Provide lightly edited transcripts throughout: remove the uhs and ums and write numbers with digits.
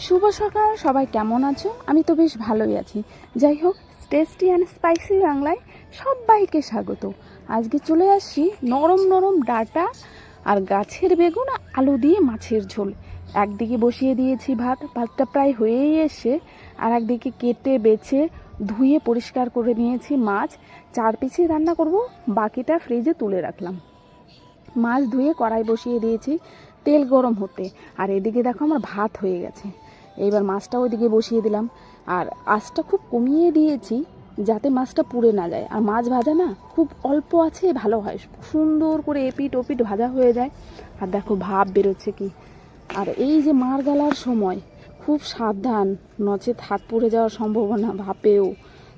শুভ সকাল, সবাই কেমন আছো? আমি তো বেশ ভালোই আছি। যাই হোক, টেস্টি অ্যান্ড স্পাইসি বাংলায় সবাইকে স্বাগত। আজকে চলে আসছি নরম নরম ডাঁটা আর গাছের বেগুন আলু দিয়ে মাছের ঝোল। একদিকে বসিয়ে দিয়েছি ভাতটা প্রায় হয়েই এসে, আর একদিকে কেটে বেছে ধুয়ে পরিষ্কার করে নিয়েছি মাছ। 4 পিসি রান্না করব, বাকিটা ফ্রিজে তুলে রাখলাম। মাছ ধুয়ে কড়াই বসিয়ে দিয়েছি তেল গরম হতে, আর এদিকে দেখো আমার ভাত হয়ে গেছে। এইবার মাছটা ওইদিকে বসিয়ে দিলাম, আর আঁচটা খুব কমিয়ে দিয়েছি যাতে মাছটা পুড়ে না যায়। আর মাছ ভাজা না খুব অল্প আছে ভালো হয়, সুন্দর করে এপিট ওপিট ভাজা হয়ে যায়। আর দেখো ভাপ বেরোচ্ছে কি। আর এই যে মার গালার সময় খুব সাবধান, নচেত হাত পুড়ে যাওয়ার সম্ভাবনা ভাপেও,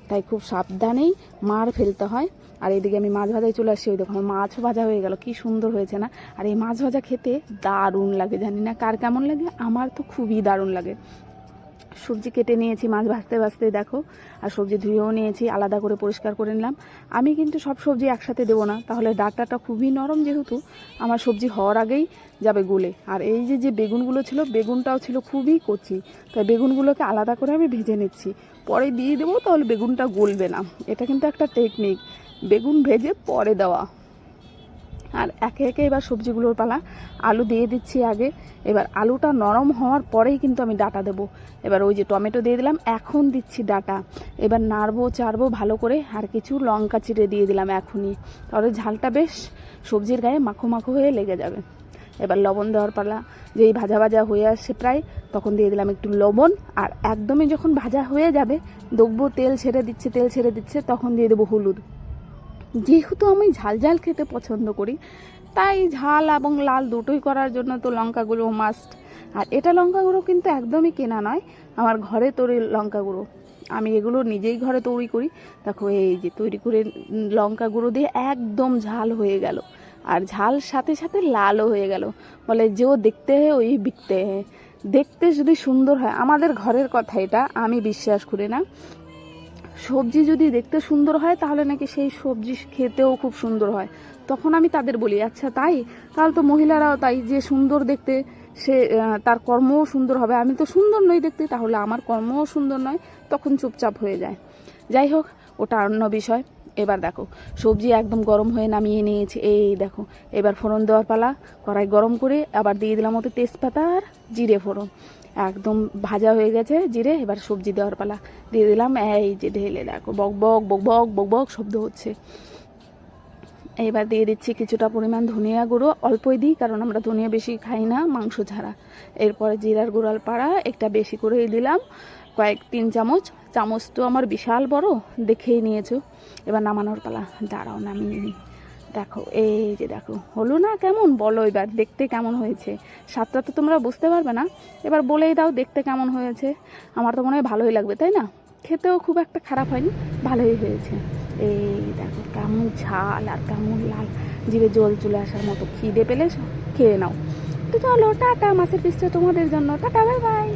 তাই খুব সাবধানেই মার ফেলতে হয়। আর এদিকে আমি মাছ ভাজায় চলে আসছি। ওই দেখো মাছ ভাজা হয়ে গেল, কি সুন্দর হয়েছে না? আর এই মাছ ভাজা খেতে দারুণ লাগে, জানি না কার কেমন লাগে, আমার তো খুবই দারুণ লাগে। সবজি কেটে নিয়েছি মাছ ভাজতে ভাজতে দেখো, আর সবজি ধুয়েও নিয়েছি, আলাদা করে পরিষ্কার করে নিলাম। আমি কিন্তু সব সবজি একসাথে দেবো না, তাহলে ডাঁটাটা খুবই নরম, যেহেতু আমার সবজি হওয়ার আগেই যাবে গলে। আর এই যে বেগুনগুলো ছিল, বেগুনটাও ছিল খুবই কচি, তাই বেগুনগুলোকে আলাদা করে আমি ভেজে নিচ্ছি, পরে দিয়ে দেবো, তাহলে বেগুনটা গলবে না। এটা কিন্তু একটা টেকনিক, বেগুন ভেজে পরে দেওয়া। আর একে একে এবার সবজিগুলোর পালা। আলু দিয়ে দিচ্ছি আগে, এবার আলুটা নরম হওয়ার পরেই কিন্তু আমি ডাঁটা দেবো। এবার ওই যে টমেটো দিয়ে দিলাম, এখন দিচ্ছি ডাঁটা। এবার নাড়বো চাড়বো ভালো করে, আর কিছু লঙ্কা চিড়ে দিয়ে দিলাম এখনই, তাহলে ঝালটা বেশ সবজির গায়ে মাখো মাখো হয়ে লেগে যাবে। এবার লবণ দেওয়ার পালা। যেই ভাজা ভাজা হয়ে আসছে প্রায়, তখন দিয়ে দিলাম একটু লবণ। আর একদমই যখন ভাজা হয়ে যাবে, দেখবো তেল ছেড়ে দিচ্ছে, তখন দিয়ে দেবো হলুদ। যেহেতু আমি ঝাল ঝাল খেতে পছন্দ করি, তাই ঝাল এবং লাল দুটোই করার জন্য তো লঙ্কা গুঁড়ো মাস্ট। আর এটা লঙ্কা গুঁড়ো কিন্তু একদমই কেনা নয়, আমার ঘরে তৈরি লঙ্কা গুঁড়ো। আমি এগুলো নিজেই ঘরে তৈরি করি। দেখো এই যে তৈরি করে লঙ্কা গুঁড়ো দিয়ে একদম ঝাল হয়ে গেল, আর ঝাল সাথে সাথে লালও হয়ে গেল। বলে যে ও দেখতে হয় ওই বিকতে হয়। দেখতে যদি সুন্দর হয়, আমাদের ঘরের কথা এটা, আমি বিশ্বাস করি না। সবজি যদি দেখতে সুন্দর হয়, তাহলে নাকি সেই সবজি খেতেও খুব সুন্দর হয়। তখন আমি তাদের বলি, আচ্ছা তাই, তাহলে তো মহিলারাও তাই, যে সুন্দর দেখতে সে তার কর্মও সুন্দর হবে। আমি তো সুন্দর নই দেখতে, তাহলে আমার কর্মও সুন্দর নয়। তখন চুপচাপ হয়ে যায়। যাই হোক, ওটা অন্য বিষয়। এবার দেখো সবজি একদম গরম হয়ে নামিয়ে নিয়েছি। এই দেখো, এবার ফোড়ন দেওয়ার পালা। কড়াই গরম করে আবার দিয়ে দিলাম ওতে তেজপাতা আর জিরে ফোড়ন। একদম ভাজা হয়ে গেছে জিরে, এবার সবজি দেওয়ার পালা। দিয়ে দিলাম, এই যে ঢেলে দেখো বক বক বক বক বক বক শব্দ হচ্ছে। এবার দিয়ে দিচ্ছি কিছুটা পরিমাণ ধনিয়া গুঁড়ো, অল্পই দিই কারণ আমরা ধনিয়া বেশি খাই না মাংস ছাড়া। এরপরে জিরার গুঁড়াল পাড়া একটা বেশি করেই দিলাম, 3 চামচ। চামচ তো আমার বিশাল বড়, দেখেই নিয়েছো। এবার নামানোর পালা। দাঁড়াও নামিয়ে নিই। দেখো এই যে দেখো, হলো না কেমন? বলো এবার দেখতে কেমন হয়েছে। স্বাদটা তো তোমরা বুঝতে পারবে না, এবার বলেই দাও দেখতে কেমন হয়েছে। আমার তো মনে হয় ভালোই লাগবে, তাই না? খেতেও খুব একটা খারাপ হয়নি, ভালোই হয়েছে। এই দেখো কেমন ঝাল আর কেমন লাল, জিভে জল চলে আসার মতো। খিদে পেলে খেয়ে নাও। তো চলো টাটা, মাছের পিসটা তোমাদের জন্য। Tata, bye bye.